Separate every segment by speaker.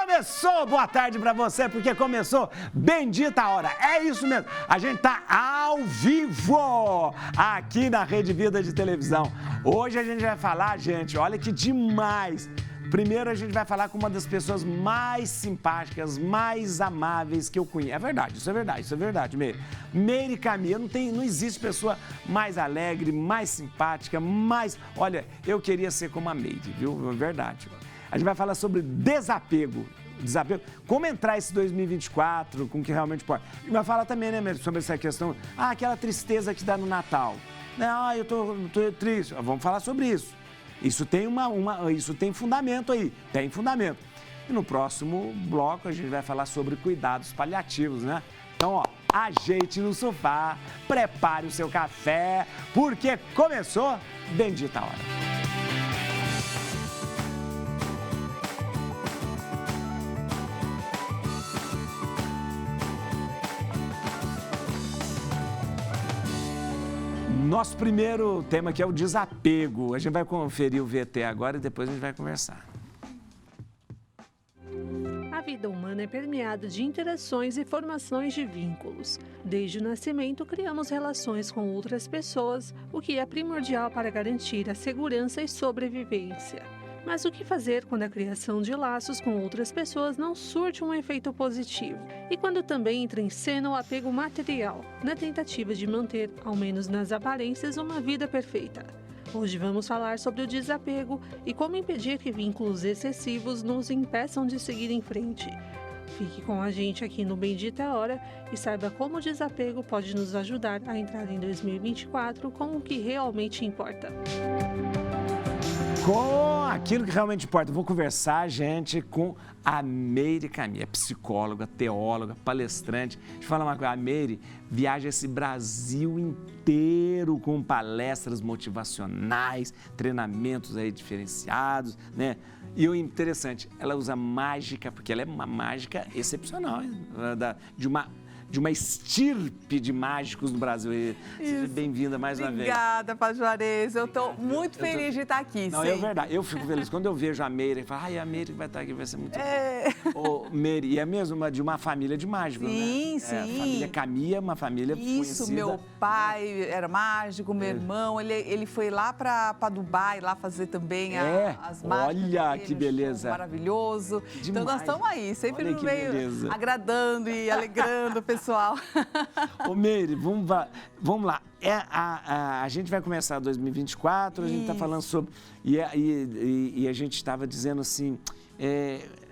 Speaker 1: Começou, boa tarde pra você, porque começou Bendita a Hora. É isso mesmo, a gente tá ao vivo aqui na Rede Vida de Televisão. Hoje a gente vai falar, gente, olha que demais. Primeiro a gente vai falar com uma das pessoas mais simpáticas, mais amáveis que eu conheço. É verdade, isso é verdade, Meire. Meire Camille, não existe pessoa mais alegre, mais simpática, mais... Olha, eu queria ser como a Meire, viu? É verdade. A gente vai falar sobre desapego. Como entrar esse 2024 com o que realmente pode. E vai falar também, né, Meire, sobre essa questão, aquela tristeza que dá no Natal. Eu tô triste. Vamos falar sobre isso. Isso tem isso tem fundamento aí, tem fundamento. E no próximo bloco a gente vai falar sobre cuidados paliativos, né? Então, ajeite no sofá, prepare o seu café, porque começou Bendita a Hora. Nosso primeiro tema aqui é o desapego. A gente vai conferir o VT agora e depois a gente vai conversar.
Speaker 2: A vida humana é permeada de interações e formações de vínculos. Desde o nascimento, criamos relações com outras pessoas, o que é primordial para garantir a segurança e sobrevivência. Mas o que fazer quando a criação de laços com outras pessoas não surte um efeito positivo? E quando também entra em cena o apego material, na tentativa de manter, ao menos nas aparências, uma vida perfeita? Hoje vamos falar sobre o desapego e como impedir que vínculos excessivos nos impeçam de seguir em frente. Fique com a gente aqui no Bendita Hora e saiba como o desapego pode nos ajudar a entrar em 2024 com o que realmente importa.
Speaker 1: Com aquilo que realmente importa. Vou conversar, gente, com a Meire Camille, é psicóloga, teóloga, palestrante. Deixa eu falar uma coisa, a Meire viaja esse Brasil inteiro com palestras motivacionais, treinamentos aí diferenciados, né? E o interessante, ela usa mágica, porque ela é uma mágica excepcional, de uma estirpe de mágicos no Brasil. Seja bem-vinda mais uma vez.
Speaker 3: Obrigada, Padre Juarez. Eu estou muito feliz de estar aqui.
Speaker 1: Não, é verdade. Eu fico feliz. Quando eu vejo a Meire, eu falo, a Meire vai estar aqui, vai ser muito bom. Ô, Meire, e é mesmo de uma família de mágicos,
Speaker 3: sim,
Speaker 1: né?
Speaker 3: Sim,
Speaker 1: A família Camille, uma família conhecida.
Speaker 3: Isso, meu pai era mágico, meu irmão, ele foi lá para Dubai, lá fazer também as mágicas.
Speaker 1: Olha que beleza.
Speaker 3: Maravilhoso. Então nós estamos aí, sempre no meio,
Speaker 1: beleza.
Speaker 3: Agradando e alegrando o pessoal.
Speaker 1: Ô Meire, vamos lá. A gente vai começar 2024, a gente está falando sobre... E a gente estava dizendo assim...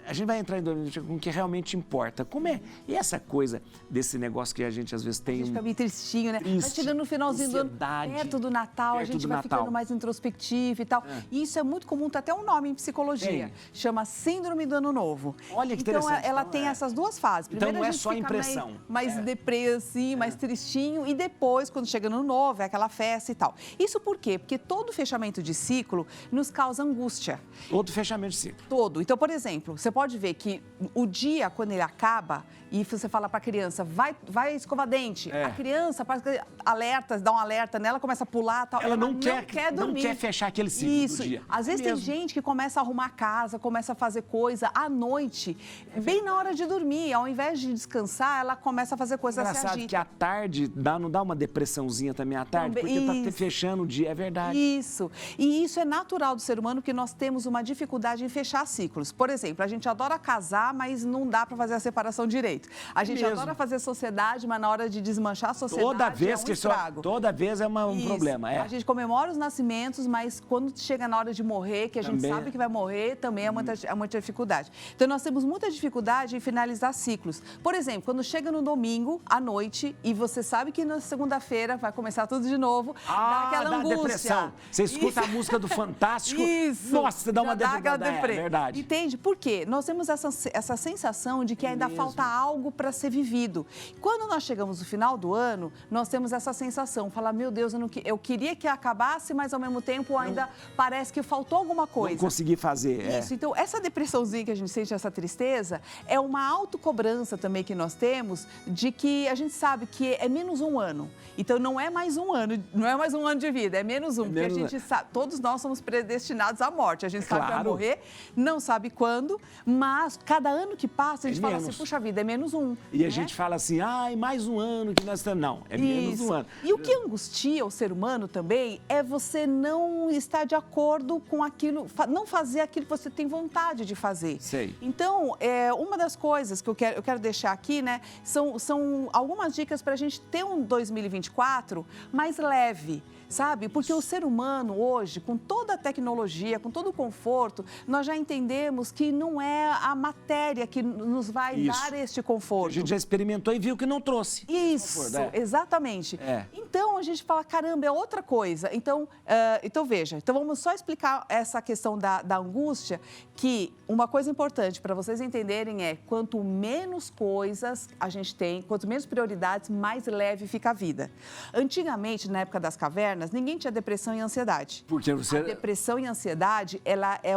Speaker 1: A gente vai entrar em 2024 com o que realmente importa. Como é? E essa coisa desse negócio que a gente às vezes tem...
Speaker 3: A gente fica meio tristinho, né? Vai chegando no finalzinho do ano, perto do Natal, a gente vai ficando mais introspectivo e tal. E isso é muito comum, tem até um nome em psicologia. Chama Síndrome do Ano Novo.
Speaker 1: Olha que interessante.
Speaker 3: Então, ela tem essas duas fases. Primeiro,
Speaker 1: então não é
Speaker 3: a gente
Speaker 1: só
Speaker 3: fica
Speaker 1: impressão.
Speaker 3: mais deprê, assim, mais tristinho. E depois, quando chega no Ano Novo, é aquela festa e tal. Isso por quê? Porque todo fechamento de ciclo nos causa angústia.
Speaker 1: Todo fechamento de ciclo.
Speaker 3: Todo. Então, por exemplo, você pode ver que o dia, quando ele acaba, e você fala para a criança, vai escovar dente, a criança parece que dá um alerta nela, começa a pular, tal.
Speaker 1: Ela não quer
Speaker 3: dormir.
Speaker 1: Não quer fechar aquele ciclo
Speaker 3: Isso.
Speaker 1: do dia.
Speaker 3: Às vezes tem gente que começa a arrumar a casa, começa a fazer coisa à noite, bem na hora de dormir. Ao invés de descansar, ela começa a fazer coisa, se agita.
Speaker 1: Engraçado que à tarde, não dá uma depressãozinha também à tarde? Porque está fechando o dia, é verdade.
Speaker 3: Isso. E isso é natural do ser humano, que nós temos uma dificuldade em fechar ciclos. Por exemplo, a gente adora casar, mas não dá para fazer a separação direito. A gente adora fazer sociedade, mas na hora de desmanchar a sociedade
Speaker 1: toda vez é um problema.
Speaker 3: A gente comemora os nascimentos, mas quando chega na hora de morrer, que a gente sabe que vai morrer, também é muita dificuldade. Então, nós temos muita dificuldade em finalizar ciclos. Por exemplo, quando chega no domingo, à noite, e você sabe que na segunda-feira vai começar tudo de novo, dá aquela angústia.
Speaker 1: Depressão. Você escuta a música do Fantástico, nossa, dá uma depressão. É verdade.
Speaker 3: Entende? Por quê? Nós temos essa sensação de que ainda falta algo para ser vivido. Quando nós chegamos no final do ano, nós temos essa sensação, falar, meu Deus, eu queria que acabasse, mas ao mesmo tempo ainda parece que faltou alguma coisa.
Speaker 1: Não consegui fazer.
Speaker 3: Isso, então essa depressãozinha que a gente sente, essa tristeza, é uma autocobrança também que nós temos, de que a gente sabe que é menos um ano. Então não é mais um ano de vida, é menos um, porque a gente sabe, todos nós somos predestinados à morte. A gente sabe que vai morrer, não sabe quando, Mas cada ano que passa, a gente fala
Speaker 1: menos.
Speaker 3: assim, puxa vida, é menos um.
Speaker 1: E a gente fala assim, ai, mais um ano que nós estamos... Não, é menos um ano.
Speaker 3: E o que angustia o ser humano também é você não estar de acordo com aquilo, não fazer aquilo que você tem vontade de fazer.
Speaker 1: Sei.
Speaker 3: Então, uma das coisas que eu quero deixar aqui, né, são algumas dicas para a gente ter um 2024 mais leve. Sabe? Porque o ser humano hoje, com toda a tecnologia, com todo o conforto, nós já entendemos que não é a matéria que nos vai dar este conforto.
Speaker 1: A gente já experimentou e viu que não trouxe.
Speaker 3: Isso,
Speaker 1: conforto,
Speaker 3: exatamente. Então, a gente fala, caramba, é outra coisa. Então veja, vamos só explicar essa questão da angústia, que uma coisa importante para vocês entenderem é, quanto menos coisas a gente tem, quanto menos prioridades, mais leve fica a vida. Antigamente, na época das cavernas, ninguém tinha depressão e ansiedade.
Speaker 1: Porque você...
Speaker 3: A depressão e a ansiedade, ela é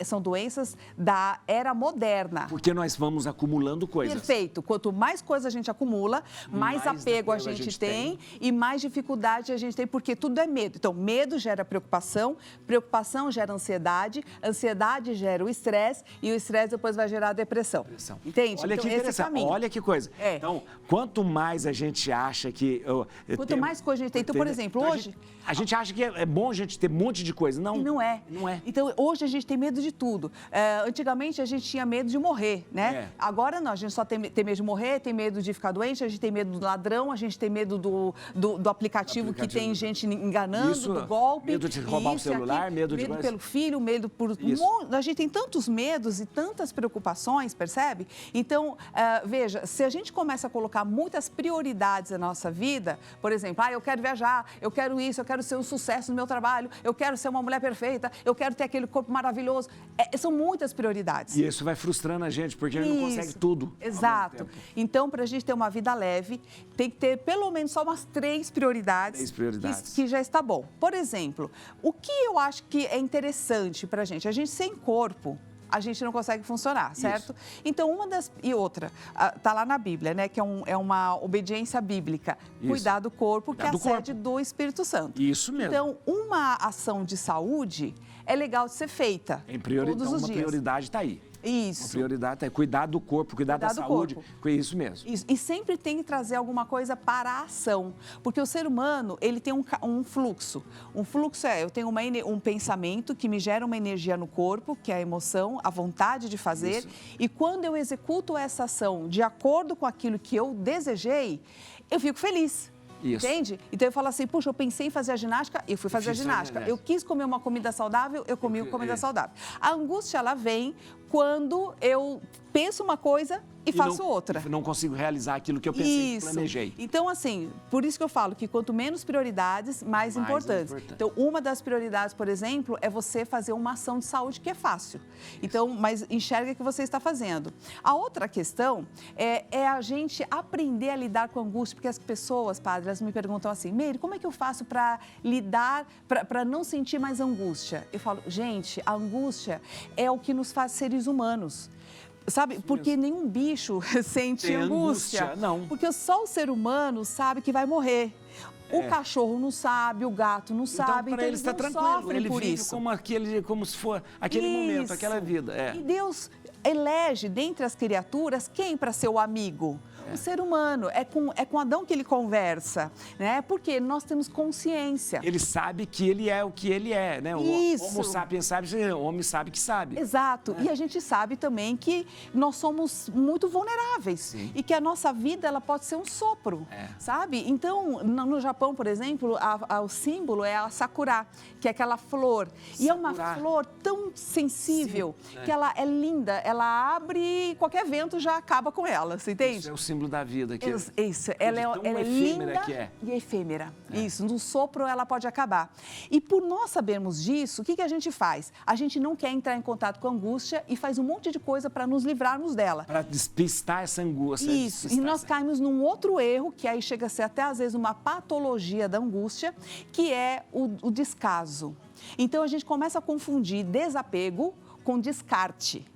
Speaker 3: são doenças da era moderna.
Speaker 1: Porque nós vamos acumulando coisas.
Speaker 3: Perfeito. Quanto mais coisa a gente acumula, mais apego a gente tem e mais dificuldade a gente tem, porque tudo é medo. Então, medo gera preocupação, preocupação gera ansiedade, ansiedade gera o estresse e o estresse depois vai gerar a depressão. Entende?
Speaker 1: Olha que interessante. Olha que coisa. Então, quanto mais a gente acha que...
Speaker 3: Quanto mais coisa a gente tem. Então, por exemplo, hoje...
Speaker 1: A gente acha que é bom a gente ter um monte de coisa. Não,
Speaker 3: e não é.
Speaker 1: Não é.
Speaker 3: Então, hoje a gente tem medo de tudo. Antigamente, a gente tinha medo de morrer, né? Agora não, a gente só tem medo de morrer, tem medo de ficar doente, a gente tem medo do ladrão, a gente tem medo do aplicativo que tem gente enganando, do golpe.
Speaker 1: Medo de roubar o celular, medo
Speaker 3: pelo filho, medo por... A gente tem tantos medos e tantas preocupações, percebe? Então, veja, se a gente começa a colocar muitas prioridades na nossa vida, por exemplo, eu quero viajar, eu quero isso, eu quero ser um sucesso no meu trabalho, eu quero ser uma mulher perfeita, eu quero ter aquele corpo maravilhoso. São muitas prioridades.
Speaker 1: E isso vai frustrando a gente, porque a gente não consegue tudo.
Speaker 3: Exato. Então, para a gente ter uma vida leve, tem que ter pelo menos só umas 3 prioridades.
Speaker 1: 3 prioridades.
Speaker 3: Que já está bom. Por exemplo, o que eu acho que é interessante para a gente sem corpo, a gente não consegue funcionar, certo? Isso. Então, e outra, tá lá na Bíblia, né? Que é uma obediência bíblica. Isso. Cuidar do corpo, que é a sede do Espírito Santo.
Speaker 1: Isso mesmo.
Speaker 3: Então, uma ação de saúde é legal de ser feita todos os dias.
Speaker 1: Uma prioridade está aí.
Speaker 3: Isso.
Speaker 1: A prioridade é cuidar do corpo, cuidar da saúde. Isso mesmo.
Speaker 3: Isso. E sempre tem que trazer alguma coisa para a ação. Porque o ser humano, ele tem um fluxo. Um fluxo eu tenho um pensamento que me gera uma energia no corpo, que é a emoção, a vontade de fazer. Isso. E quando eu executo essa ação de acordo com aquilo que eu desejei, eu fico feliz. Isso. Entende? Então eu falo assim, puxa, eu pensei em fazer a ginástica, eu fui fazer a ginástica. Eu quis comer uma comida saudável, eu comi uma comida saudável. A angústia, ela vem quando eu penso uma coisa e faço outra.
Speaker 1: Não consigo realizar aquilo que eu pensei, que planejei.
Speaker 3: Então, assim, por isso que eu falo que quanto menos prioridades, mais importantes. Então, uma das prioridades, por exemplo, é você fazer uma ação de saúde que é fácil. Então, mas enxerga que você está fazendo. A outra questão é a gente aprender a lidar com a angústia, porque as pessoas, padre, elas me perguntam assim, Meire, como é que eu faço para lidar, para não sentir mais angústia? Eu falo, gente, a angústia é o que nos faz seres humanos. Sabe? Porque nenhum bicho sente angústia. Não. Porque só o ser humano sabe que vai morrer. O cachorro não sabe, o gato não sabe, então
Speaker 1: eles
Speaker 3: não sofrem por isso.
Speaker 1: Como se for aquele momento, aquela vida.
Speaker 3: E Deus elege dentre as criaturas quem para ser o amigo? O ser humano, é com Adão que ele conversa, né? Porque nós temos consciência.
Speaker 1: Ele sabe que ele é o que ele é, né?
Speaker 3: Isso.
Speaker 1: O Homo sapiens sabe, o homem sabe que sabe.
Speaker 3: Exato. E a gente sabe também que nós somos muito vulneráveis. Sim. E que a nossa vida, ela pode ser um sopro, sabe? Então, no Japão, por exemplo, o símbolo é a sakura, que é aquela flor. E é uma flor tão sensível, que ela é linda, ela abre e qualquer vento já acaba com ela, você entende?
Speaker 1: Isso é o símbolo da vida.
Speaker 3: Isso, ela é linda e efêmera. Isso, no sopro ela pode acabar. E por nós sabermos disso, o que a gente faz? A gente não quer entrar em contato com a angústia e faz um monte de coisa para nos livrarmos dela.
Speaker 1: Para despistar essa angústia.
Speaker 3: Isso, e nós caímos num outro erro, que aí chega a ser até às vezes uma patologia da angústia, que é o descaso. Então a gente começa a confundir desapego com descarte.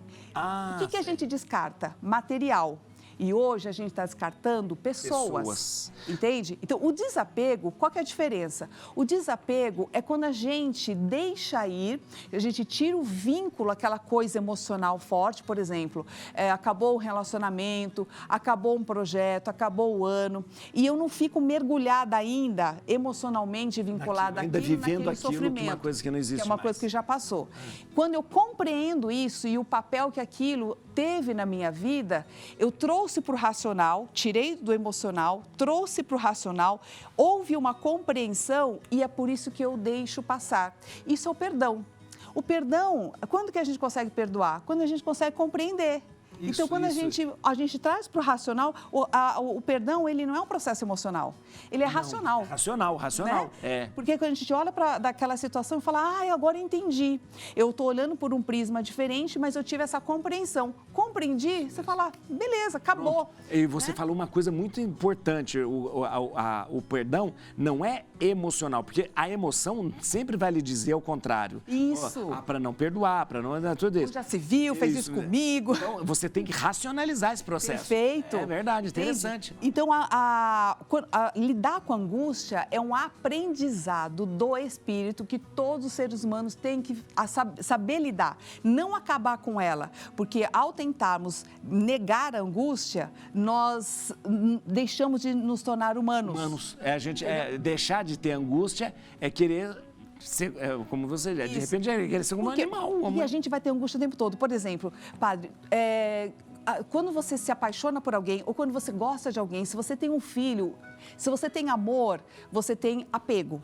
Speaker 3: O que a gente descarta? Material. E hoje a gente está descartando pessoas. Entende? Então, o desapego, qual que é a diferença? O desapego é quando a gente deixa ir, a gente tira o vínculo, aquela coisa emocional forte, por exemplo, acabou o relacionamento, acabou um projeto, acabou o ano, e eu não fico mergulhada ainda, emocionalmente vinculada
Speaker 1: ainda
Speaker 3: àquilo,
Speaker 1: vivendo
Speaker 3: naquele
Speaker 1: aquilo,
Speaker 3: sofrimento,
Speaker 1: que é uma coisa que não existe
Speaker 3: que é uma
Speaker 1: mais.
Speaker 3: coisa que já passou. Quando eu compreendo isso e o papel que aquilo teve na minha vida, eu trouxe para o racional, tirei do emocional, trouxe para o racional, houve uma compreensão e é por isso que eu deixo passar. Isso é o perdão. O perdão, quando que a gente consegue perdoar? Quando a gente consegue compreender. Então, quando a gente traz para o racional, o perdão, ele não é um processo emocional, ele é racional.
Speaker 1: Racional.
Speaker 3: Né? Porque quando a gente olha para daquela situação e fala, agora eu entendi. Eu estou olhando por um prisma diferente, mas eu tive essa compreensão. Compreendi, você fala, beleza, acabou.
Speaker 1: Pronto. E você falou uma coisa muito importante, o perdão não é emocional, porque a emoção sempre vai lhe dizer o contrário.
Speaker 3: Isso.
Speaker 1: Para não perdoar, para não... Tudo isso.
Speaker 3: Já se viu, fez isso comigo.
Speaker 1: Então, você tem que racionalizar esse processo.
Speaker 3: Perfeito.
Speaker 1: É verdade, interessante.
Speaker 3: Então, lidar com a angústia é um aprendizado do espírito que todos os seres humanos têm que saber lidar. Não acabar com ela, porque ao tentarmos negar a angústia, nós deixamos de nos tornar humanos.
Speaker 1: Deixar de ter angústia é querer... como você diz, de repente é querer ser um animal.
Speaker 3: E a gente vai ter angústia o tempo todo. Por exemplo, padre, quando você se apaixona por alguém ou quando você gosta de alguém, se você tem um filho, se você tem amor, você tem apego.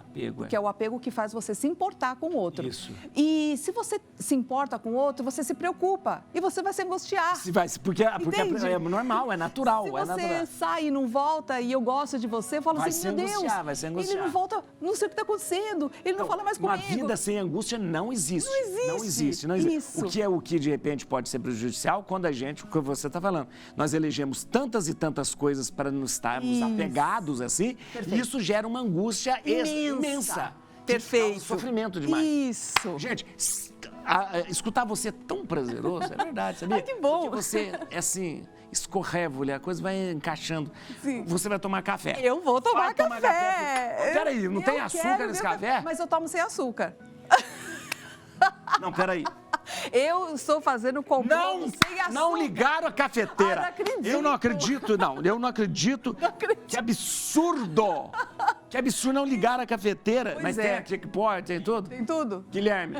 Speaker 3: Que é o apego que faz você se importar com o outro.
Speaker 1: Isso.
Speaker 3: E se você se importa com o outro, você se preocupa e você vai se angustiar.
Speaker 1: Porque é normal, é natural.
Speaker 3: Se você sai e não volta e eu gosto de você, eu falo
Speaker 1: vai
Speaker 3: assim, meu Deus,
Speaker 1: vai se angustiar.
Speaker 3: Ele não volta, não sei o que está acontecendo, ele não fala mais comigo.
Speaker 1: Uma vida sem angústia não existe. Não existe.
Speaker 3: Isso.
Speaker 1: O que de repente pode ser prejudicial quando o que você está falando. Nós elegemos tantas e tantas coisas para nos estarmos apegados assim, e isso gera uma angústia imensa.
Speaker 3: Perfeito.
Speaker 1: Sofrimento demais.
Speaker 3: Isso.
Speaker 1: Gente, escutar você é tão prazeroso, é verdade, sabia?
Speaker 3: Ai, que bom.
Speaker 1: Porque você é assim, escorrevole, a coisa vai encaixando.
Speaker 3: Sim.
Speaker 1: Você vai tomar café.
Speaker 3: Eu vou tomar café.
Speaker 1: Peraí, não tem açúcar nesse café?
Speaker 3: Mas eu tomo sem açúcar.
Speaker 1: Não, peraí.
Speaker 3: Eu estou fazendo completo sem açúcar.
Speaker 1: Não ligaram a cafeteira.
Speaker 3: Não acredito.
Speaker 1: Eu não acredito. Que absurdo. Que absurdo não ligar a cafeteira.
Speaker 3: Pois
Speaker 1: mas tem checkpoint, tem tudo?
Speaker 3: Tem tudo.
Speaker 1: Guilherme.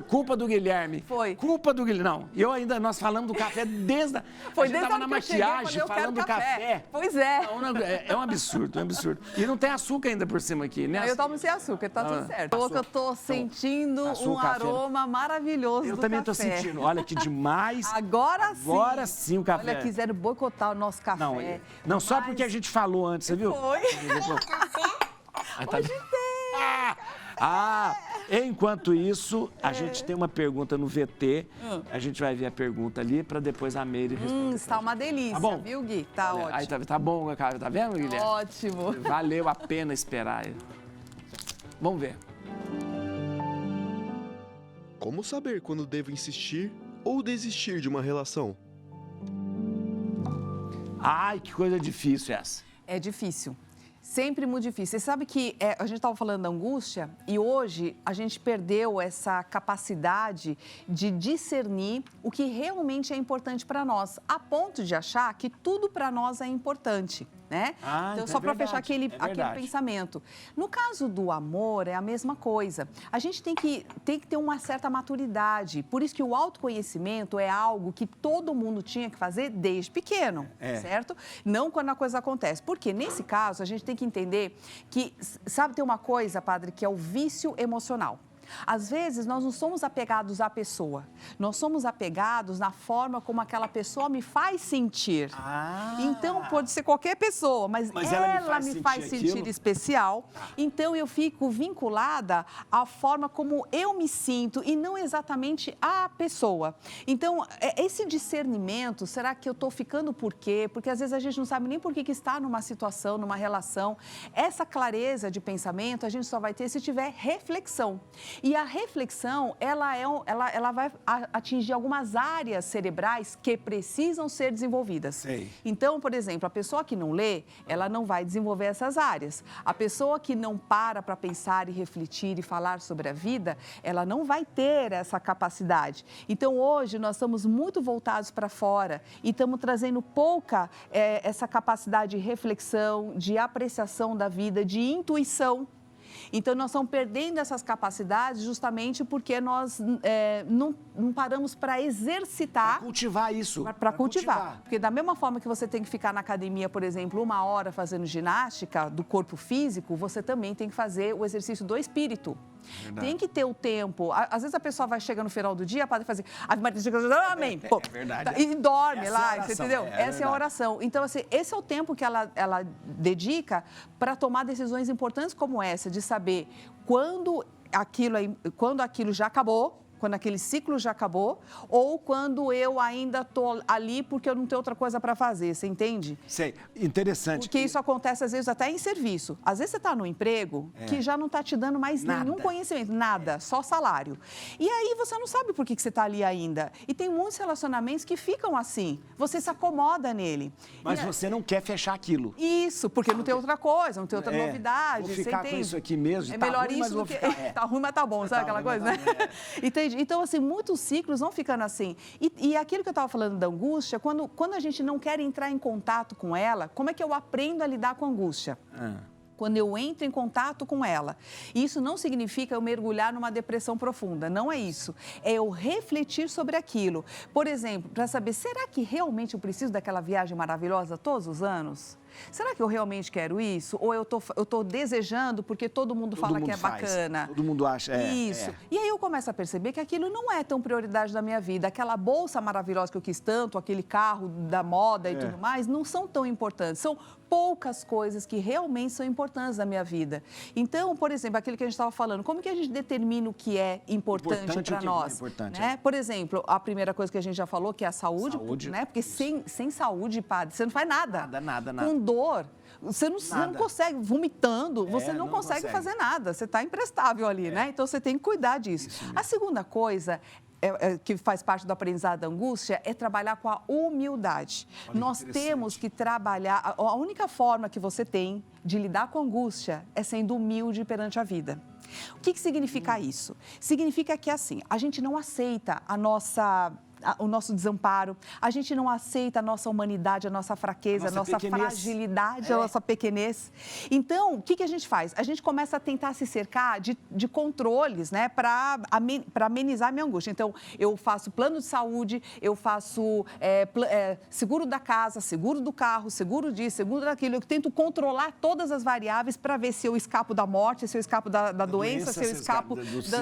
Speaker 1: Culpa do Guilherme.
Speaker 3: Foi.
Speaker 1: Culpa do Guilherme. Não, nós falamos do café desde a...
Speaker 3: Foi
Speaker 1: a gente
Speaker 3: desde
Speaker 1: tava na maquiagem
Speaker 3: cheguei,
Speaker 1: falando do café.
Speaker 3: Pois é.
Speaker 1: É um absurdo. E não tem açúcar ainda por cima aqui, né?
Speaker 3: Eu tomo sem açúcar, tá tudo certo. Eu estou sentindo um aroma maravilhoso do café.
Speaker 1: Eu também estou sentindo. Olha que demais.
Speaker 3: Agora sim
Speaker 1: o café.
Speaker 3: Olha, quiseram boicotar o nosso café.
Speaker 1: Não, só porque a gente falou antes, você viu?
Speaker 3: Foi.
Speaker 1: Hoje tem. Enquanto isso, a gente tem uma pergunta no VT. A gente vai ver a pergunta ali para depois a Meire responder.
Speaker 3: Está uma delícia,
Speaker 1: tá bom?
Speaker 3: Viu, Gui? Tá ótimo.
Speaker 1: Aí tá bom, tá vendo, Guilherme?
Speaker 3: Ótimo.
Speaker 1: Valeu a pena esperar. Vamos ver.
Speaker 4: Como saber quando devo insistir ou desistir de uma relação?
Speaker 1: Ai, que coisa difícil essa.
Speaker 3: É difícil. Sempre muito difícil. Você sabe que a gente estava falando da angústia e hoje a gente perdeu essa capacidade de discernir o que realmente é importante para nós, a ponto de achar que tudo para nós é importante. Né? Então, só para fechar aquele pensamento. No caso do amor, é a mesma coisa. A gente tem que ter uma certa maturidade. Por isso que o autoconhecimento é algo que todo mundo tinha que fazer desde pequeno, certo? Não quando a coisa acontece. Porque, nesse caso, a gente tem que entender que, sabe, tem uma coisa, padre, que é o vício emocional. Às vezes, nós não somos apegados à pessoa. Nós somos apegados na forma como aquela pessoa me faz sentir. Então, pode ser qualquer pessoa, mas ela me faz sentir especial. Então, eu fico vinculada à forma como eu me sinto e não exatamente à pessoa. Então, esse discernimento, será que eu estou ficando por quê? Porque, às vezes, a gente não sabe nem por que está numa situação, numa relação. Essa clareza de pensamento, a gente só vai ter se tiver reflexão. E a reflexão, ela vai atingir algumas áreas cerebrais que precisam ser desenvolvidas.
Speaker 1: Sei.
Speaker 3: Então, por exemplo, a pessoa que não lê, ela não vai desenvolver essas áreas. A pessoa que não para pensar e refletir e falar sobre a vida, ela não vai ter essa capacidade. Então, hoje, nós estamos muito voltados para fora e estamos trazendo pouca essa capacidade de reflexão, de apreciação da vida, de intuição. Então, nós estamos perdendo essas capacidades justamente porque nós não paramos para exercitar.
Speaker 1: Para cultivar isso.
Speaker 3: Para cultivar. Porque da mesma forma que você tem que ficar na academia, por exemplo, 1 hora fazendo ginástica do corpo físico, você também tem que fazer o exercício do espírito. Verdade. Tem que ter o tempo. Às vezes a pessoa vai chegar no final do dia, pode fazer amém. Pô,
Speaker 1: é verdade.
Speaker 3: E dorme
Speaker 1: Essa
Speaker 3: lá,
Speaker 1: é oração,
Speaker 3: você entendeu?
Speaker 1: Essa
Speaker 3: é a oração. Então, assim, esse é o tempo que ela dedica para tomar decisões importantes como essa, de saber quando aquilo já acabou, quando aquele ciclo já acabou, ou quando eu ainda estou ali porque eu não tenho outra coisa para fazer, você entende?
Speaker 1: Sei, interessante.
Speaker 3: Porque isso acontece, às vezes, até em serviço. Às vezes você está no emprego que já não está te dando mais nenhum conhecimento, nada, só salário. E aí você não sabe por que você está ali ainda. E tem muitos relacionamentos que ficam assim, você se acomoda nele.
Speaker 1: Mas você não quer fechar aquilo.
Speaker 3: Isso, porque não tem outra coisa, não tem outra novidade,
Speaker 1: vou ficar
Speaker 3: você entende?
Speaker 1: Com isso aqui mesmo,
Speaker 3: é
Speaker 1: tá
Speaker 3: melhor
Speaker 1: ruim,
Speaker 3: isso do que... Tá ruim, mas tá bom, sabe aquela coisa, né? Entende? Então, assim, muitos ciclos vão ficando assim. E aquilo que eu estava falando da angústia, quando a gente não quer entrar em contato com ela, como é que eu aprendo a lidar com a angústia? Quando eu entro em contato com ela. Isso não significa eu mergulhar numa depressão profunda, não é isso. É eu refletir sobre aquilo. Por exemplo, para saber, será que realmente eu preciso daquela viagem maravilhosa todos os anos? Será que eu realmente quero isso? Ou eu tô desejando porque todo mundo fala que é bacana?
Speaker 1: Todo mundo acha.
Speaker 3: Isso. E aí eu começo a perceber que aquilo não é tão prioridade da minha vida. Aquela bolsa maravilhosa que eu quis tanto, aquele carro da moda e tudo mais, não são tão importantes. São poucas coisas que realmente são importantes na minha vida. Então, por exemplo, aquilo que a gente estava falando, como que a gente determina o que é importante para nós? Né? Por exemplo, a primeira coisa que a gente já falou, que é a saúde. Né? Porque sem saúde, padre, você não faz nada.
Speaker 1: Nada.
Speaker 3: Com dor, você não consegue, vomitando, você não consegue fazer nada, você está imprestável ali, né? Então, você tem que cuidar disso. A segunda coisa que faz parte do aprendizado da angústia é trabalhar com a humildade. Nós temos que trabalhar, a única forma que você tem de lidar com a angústia é sendo humilde perante a vida. O que significa isso? Significa que, assim, a gente não aceita o nosso desamparo, a gente não aceita a nossa humanidade, a nossa fraqueza, a nossa fragilidade, a nossa pequenez. Então, o que a gente faz? A gente começa a tentar se cercar de controles, né, para amenizar a minha angústia. Então, eu faço plano de saúde, eu faço seguro da casa, seguro do carro, seguro disso, seguro daquilo. Eu tento controlar todas as variáveis para ver se eu escapo da morte, se eu escapo da doença, se eu escapo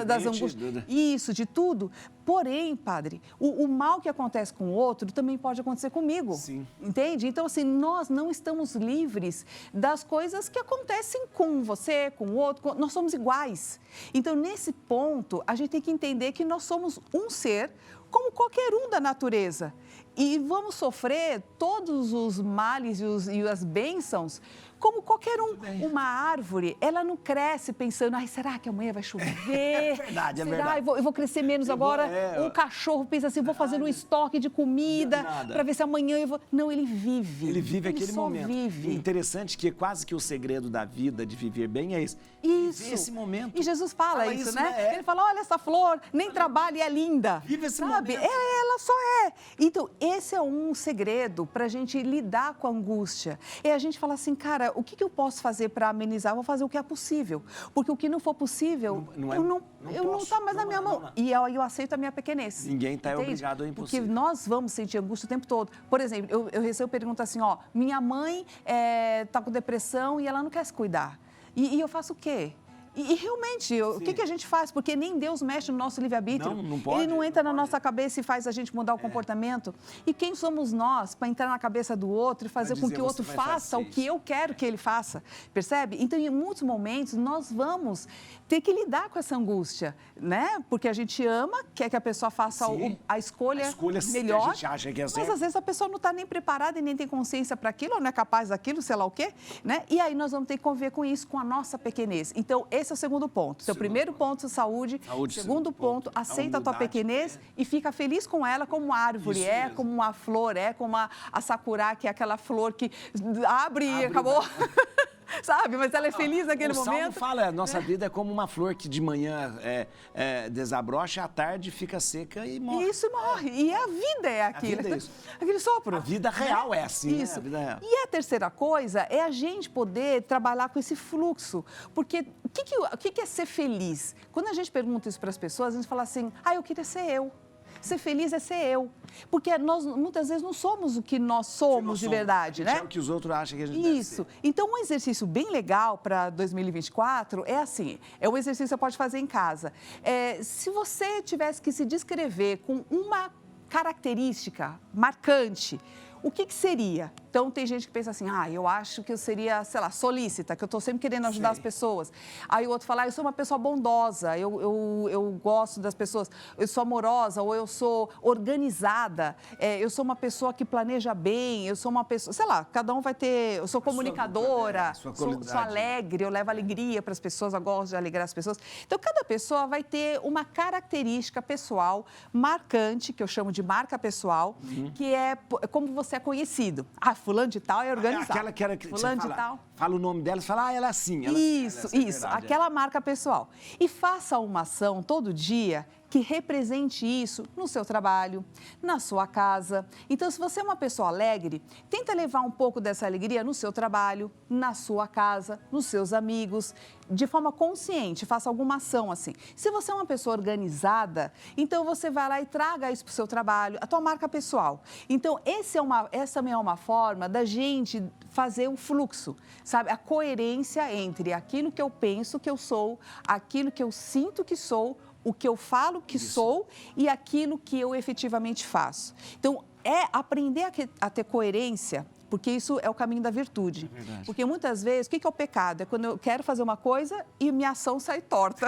Speaker 3: das angústias. Isso, de tudo. Porém, padre, o mal que acontece com o outro também pode acontecer comigo.
Speaker 1: Sim.
Speaker 3: Entende? Então, assim, nós não estamos livres das coisas que acontecem com você, com o outro. Nós somos iguais. Então, nesse ponto, a gente tem que entender que nós somos um ser como qualquer um da natureza. E vamos sofrer todos os males e as bênçãos como qualquer um. Uma árvore, ela não cresce pensando, será que amanhã vai chover?
Speaker 1: É verdade, é verdade.
Speaker 3: Eu vou crescer menos agora. Um cachorro pensa assim, vou fazer um estoque de comida para ver se amanhã eu vou... Não, ele vive.
Speaker 1: Ele vive aquele momento.
Speaker 3: Vive.
Speaker 1: E interessante que quase que o segredo da vida, de viver bem, é isso.
Speaker 3: Isso.
Speaker 1: Viver esse momento.
Speaker 3: E Jesus fala isso, né? Ele fala, olha essa flor, nem trabalha e é linda.
Speaker 1: Vive esse
Speaker 3: momento. Ela só é. Então, esse é um segredo para a gente lidar com a angústia. E a gente fala assim, cara, o que eu posso fazer para amenizar? Eu vou fazer o que é possível. Porque o que não for possível, não está mais na minha mão. E eu aceito a minha pequenez.
Speaker 1: Ninguém está obrigado a impossível.
Speaker 3: Porque nós vamos sentir angústia o tempo todo. Por exemplo, eu recebo pergunta assim, minha mãe está com depressão e ela não quer se cuidar. E eu faço o quê? E realmente, o que a gente faz? Porque nem Deus mexe no nosso livre-arbítrio.
Speaker 1: Não pode.
Speaker 3: Ele não entra na nossa cabeça e faz a gente mudar o comportamento. E quem somos nós para entrar na cabeça do outro e fazer com que o outro faça o que eu quero que ele faça? Percebe? Então, em muitos momentos, nós vamos ter que lidar com essa angústia, né? Porque a gente ama, quer que a pessoa faça a escolha melhor.
Speaker 1: Que a gente acha que é certo.
Speaker 3: Mas, às vezes, a pessoa não está nem preparada e nem tem consciência para aquilo, ou não é capaz daquilo, sei lá o quê, né? E aí, nós vamos ter que conviver com isso, com a nossa pequenez. Então, esse é o segundo ponto. Seu primeiro ponto, saúde. Segundo ponto, aceita a tua pequenez e fica feliz com ela, como uma árvore como uma flor como a sakura, que é aquela flor que abre e acabou. Sabe? Mas ela é feliz naquele momento.
Speaker 1: O Salmo fala, nossa vida é como uma flor que de manhã desabrocha, à tarde fica seca e morre.
Speaker 3: Isso, morre. E a vida é aquilo.
Speaker 1: A vida é isso.
Speaker 3: Aquele sopro.
Speaker 1: A vida real é assim,
Speaker 3: Isso.
Speaker 1: Né? A vida real.
Speaker 3: E a terceira coisa é a gente poder trabalhar com esse fluxo. Porque o que é ser feliz? Quando a gente pergunta isso para as pessoas, a gente fala assim, eu queria ser eu. Ser feliz é ser eu. Porque nós, muitas vezes, não somos o que nós somos de verdade, né?
Speaker 1: É o que os outros acham que a gente deve ser.
Speaker 3: Isso. Então, um exercício bem legal para 2024 é assim, é um exercício que você pode fazer em casa. Se você tivesse que se descrever com uma característica marcante, o que seria? Então, tem gente que pensa assim, eu acho que eu seria, sei lá, solícita, que eu estou sempre querendo ajudar as pessoas. Aí o outro fala, eu sou uma pessoa bondosa, eu gosto das pessoas, eu sou amorosa, ou eu sou organizada, eu sou uma pessoa que planeja bem, eu sou uma pessoa, sei lá, cada um vai ter, eu sou comunicadora, sou alegre, eu levo alegria para as pessoas, eu gosto de alegrar as pessoas. Então, cada pessoa vai ter uma característica pessoal marcante, que eu chamo de marca pessoal, que é como você é conhecido. Fulano de tal é organizado.
Speaker 1: Aquela que era que
Speaker 3: fulano de tal.
Speaker 1: Fala o nome dela e fala, ela é assim.
Speaker 3: Isso, verdade, aquela marca pessoal. E faça uma ação todo dia que represente isso no seu trabalho, na sua casa. Então, se você é uma pessoa alegre, tenta levar um pouco dessa alegria no seu trabalho, na sua casa, nos seus amigos, de forma consciente, faça alguma ação assim. Se você é uma pessoa organizada, então você vai lá e traga isso para o seu trabalho, a tua marca pessoal. Então, essa também é uma forma da gente fazer um fluxo, sabe? A coerência entre aquilo que eu penso que eu sou, aquilo que eu sinto que sou, o que eu falo que sou e aquilo que eu efetivamente faço. Então, aprender a ter coerência, porque isso é o caminho da virtude.
Speaker 1: É
Speaker 3: porque muitas vezes, o que é o pecado? É quando eu quero fazer uma coisa e minha ação sai torta.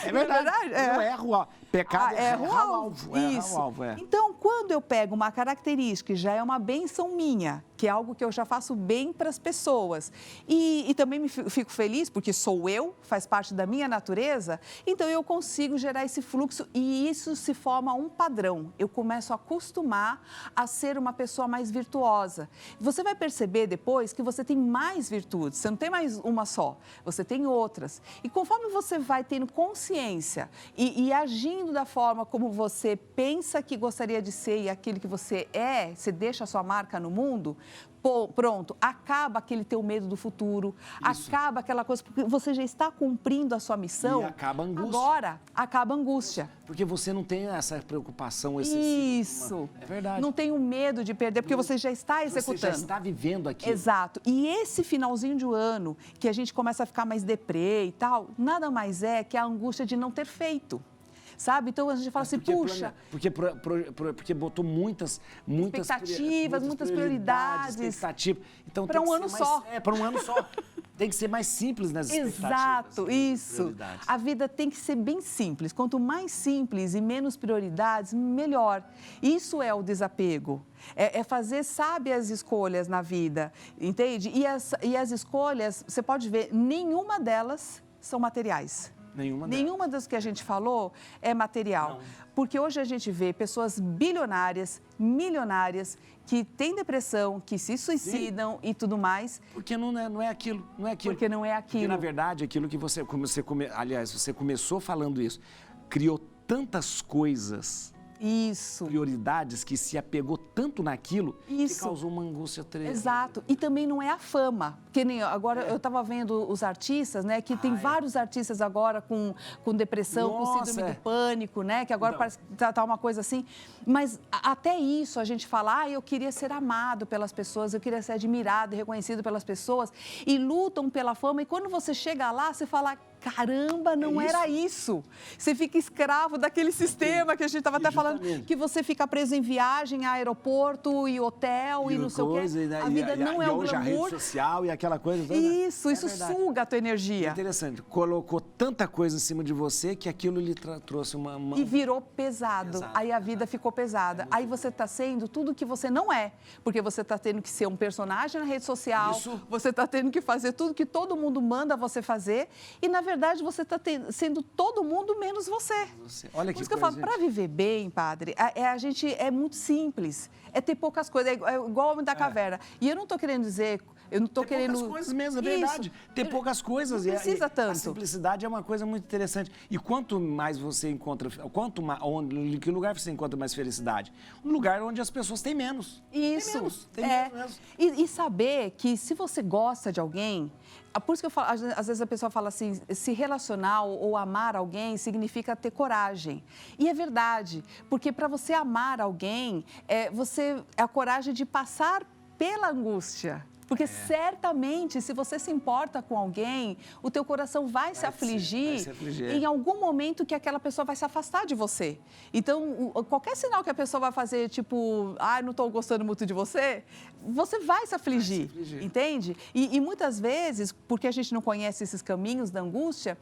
Speaker 1: É verdade. Eu erro, pecado
Speaker 3: erro o alvo. Isso. Então, quando eu pego uma característica que já é uma bênção minha, que é algo que eu já faço bem para as pessoas, e também fico feliz porque sou eu, faz parte da minha natureza, então eu consigo gerar esse fluxo e isso se forma um padrão. Eu começo a acostumar a ser uma pessoa mais virtuosa. Você vai perceber depois que você tem mais virtudes, você não tem mais uma só, você tem outras. E conforme você vai tendo consciência e agindo da forma como você pensa que gostaria de ser e aquilo que você você deixa a sua marca no mundo, pronto, acaba aquele teu medo do futuro, acaba aquela coisa, porque você já está cumprindo a sua missão.
Speaker 1: E acaba a angústia.
Speaker 3: Agora, acaba a angústia.
Speaker 1: Porque você não tem essa preocupação excessiva.
Speaker 3: Isso.
Speaker 1: É verdade.
Speaker 3: Não tem o medo de perder, porque você já está executando.
Speaker 1: Você já está vivendo aquilo.
Speaker 3: Exato. E esse finalzinho de ano, que a gente começa a ficar mais deprê e tal, nada mais é que a angústia de não ter feito. Sabe? Então, a gente fala assim, puxa...
Speaker 1: Porque botou muitas
Speaker 3: expectativas, muitas prioridades.
Speaker 1: Então,
Speaker 3: para um ano só.
Speaker 1: Para um ano só. Tem que ser mais simples nas expectativas.
Speaker 3: Exato, isso. A vida tem que ser bem simples. Quanto mais simples e menos prioridades, melhor. Isso é o desapego. É fazer sábias escolhas na vida, entende? E as escolhas, você pode ver, nenhuma delas são materiais. Nenhuma das que a gente falou é material. Não. Porque hoje a gente vê pessoas bilionárias, milionárias, que têm depressão, que se suicidam e tudo mais.
Speaker 1: Porque não é aquilo.
Speaker 3: Porque não é aquilo.
Speaker 1: Porque, na verdade, aquilo que você começou falando isso, criou tantas coisas... prioridades, que se apegou tanto naquilo, que causou uma angústia tremenda.
Speaker 3: Exato. E também não é a fama. Porque nem agora eu estava vendo os artistas, né? Que tem vários artistas agora com depressão, com síndrome do pânico, né? Que agora parece que tá uma coisa assim. Mas até isso a gente fala, eu queria ser amado pelas pessoas, eu queria ser admirado e reconhecido pelas pessoas. E lutam pela fama. E quando você chega lá, você fala, caramba, não era isso. Você fica escravo daquele sistema que a gente estava até falando, que você fica preso em viagem, aeroporto e hotel e não sei o quê. A vida não é um
Speaker 1: hoje
Speaker 3: glamour.
Speaker 1: a rede social e aquela coisa toda.
Speaker 3: Isso
Speaker 1: verdade.
Speaker 3: suga a tua energia.
Speaker 1: Interessante, colocou tanta coisa em cima de você que aquilo lhe trouxe uma...
Speaker 3: E virou pesado. Aí a vida ficou pesada. Aí você está sendo tudo que você não é. Porque você está tendo que ser um personagem na rede social, você está tendo que fazer tudo que todo mundo manda você fazer e, na verdade, você está sendo todo mundo menos você.
Speaker 1: Olha que
Speaker 3: Por isso que eu falo, para viver bem, padre, a gente é muito simples. É ter poucas coisas, é igual o Homem da Caverna. E eu não estou querendo dizer... Eu não estou querendo...
Speaker 1: poucas coisas mesmo, é verdade. Ter poucas coisas.
Speaker 3: Não precisa tanto.
Speaker 1: A simplicidade é uma coisa muito interessante. E quanto mais você encontra... Em que lugar você encontra mais felicidade? Um lugar onde as pessoas têm menos.
Speaker 3: Isso.
Speaker 1: Tem menos.
Speaker 3: E saber que se você gosta de alguém... Por isso que eu falo, às vezes a pessoa fala assim, se relacionar ou amar alguém significa ter coragem. E é verdade, porque para você amar alguém, é a coragem de passar pela angústia. Porque certamente, se você se importa com alguém, o teu coração vai se afligir em algum momento que aquela pessoa vai se afastar de você. Então, qualquer sinal que a pessoa vai fazer, tipo, não estou gostando muito de você, você vai se afligir, entende? E muitas vezes, porque a gente não conhece esses caminhos da angústia,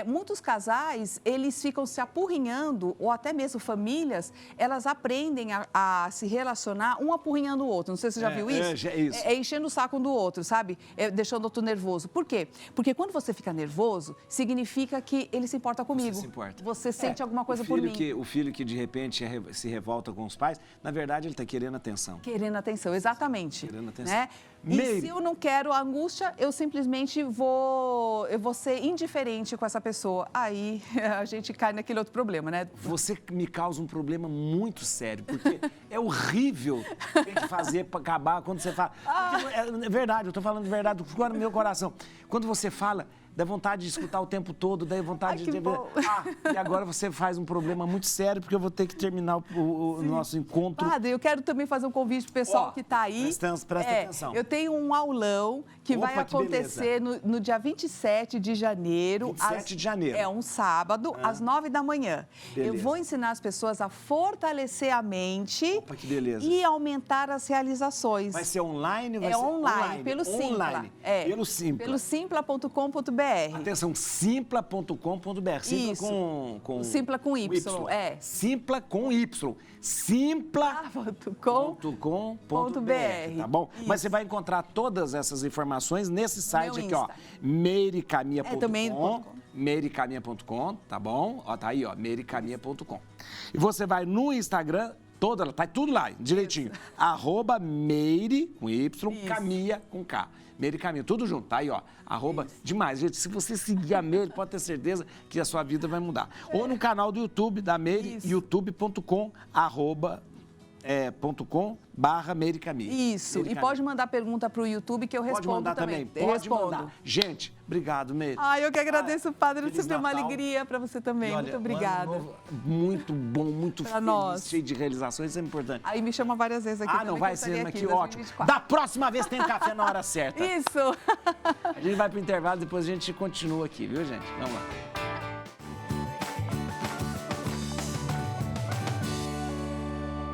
Speaker 3: muitos casais, eles ficam se apurrinhando, ou até mesmo famílias, elas aprendem a se relacionar, um apurrinhando o outro. Não sei se você já viu isso? É enchendo o saco um do outro, sabe? Deixando o outro nervoso. Por quê? Porque quando você fica nervoso, significa que ele se importa comigo. Você se importa. Você sente alguma coisa por mim.
Speaker 1: O filho que de repente se revolta com os pais, na verdade ele está querendo atenção.
Speaker 3: Querendo atenção, exatamente.
Speaker 1: Querendo atenção.
Speaker 3: Né? E se eu não quero a angústia, eu simplesmente vou ser indiferente com essa pessoa. Aí a gente cai naquele outro problema, né?
Speaker 1: Você me causa um problema muito sério, porque é horrível ter que fazer para acabar quando você fala. É verdade, eu estou falando de verdade, ficou no meu coração. Quando você fala, dá vontade de escutar o tempo todo, dá vontade de... e agora você faz um problema muito sério, porque eu vou ter que terminar o nosso encontro.
Speaker 3: Padre, eu quero também fazer um convite pro pessoal que está aí.
Speaker 1: Presta atenção.
Speaker 3: Eu tenho um aulão que vai acontecer no dia 27 de janeiro.
Speaker 1: 27 de janeiro.
Speaker 3: É um sábado, às 9 da manhã.
Speaker 1: Beleza.
Speaker 3: Eu vou ensinar as pessoas a fortalecer a mente.
Speaker 1: Opa, que beleza.
Speaker 3: E aumentar as realizações.
Speaker 1: Vai ser online?
Speaker 3: Online, pelo Simpla.
Speaker 1: Pelo Simpla.
Speaker 3: Pelo simpla.com.br.
Speaker 1: Atenção, simpla.com.br.
Speaker 3: Simpla com Y.
Speaker 1: Simpla com Y. Simpla.com.br, tá bom? Isso. Mas você vai encontrar todas essas informações nesse site aqui, ó. meiricaminha.com. meiricaminha.com, tá bom? Ó, tá aí, ó, meiricaminha.com. E você vai no Instagram, tá tudo lá, direitinho. @meire, com Y, Caminha, com K. Meire Caminha, tudo junto, tá aí, ó. Demais. Gente, se você seguir a Meire, pode ter certeza que a sua vida vai mudar. Ou no canal do YouTube da Meire, youtube.com/Meire Caminha.
Speaker 3: Isso. E pode mandar pergunta pro YouTube que eu respondo também.
Speaker 1: Pode mandar. Gente, obrigado, Meire.
Speaker 3: Eu que agradeço, Padre. Sempre uma alegria para você também. Olha, muito obrigada.
Speaker 1: Muito bom, muito feliz, cheio de realizações, isso é importante.
Speaker 3: Aí me chama várias vezes aqui.
Speaker 1: Não vai ser, aqui, ótimo. Da próxima vez tem café na hora certa.
Speaker 3: Isso.
Speaker 1: A gente vai pro intervalo, depois a gente continua aqui, viu, gente? Vamos lá.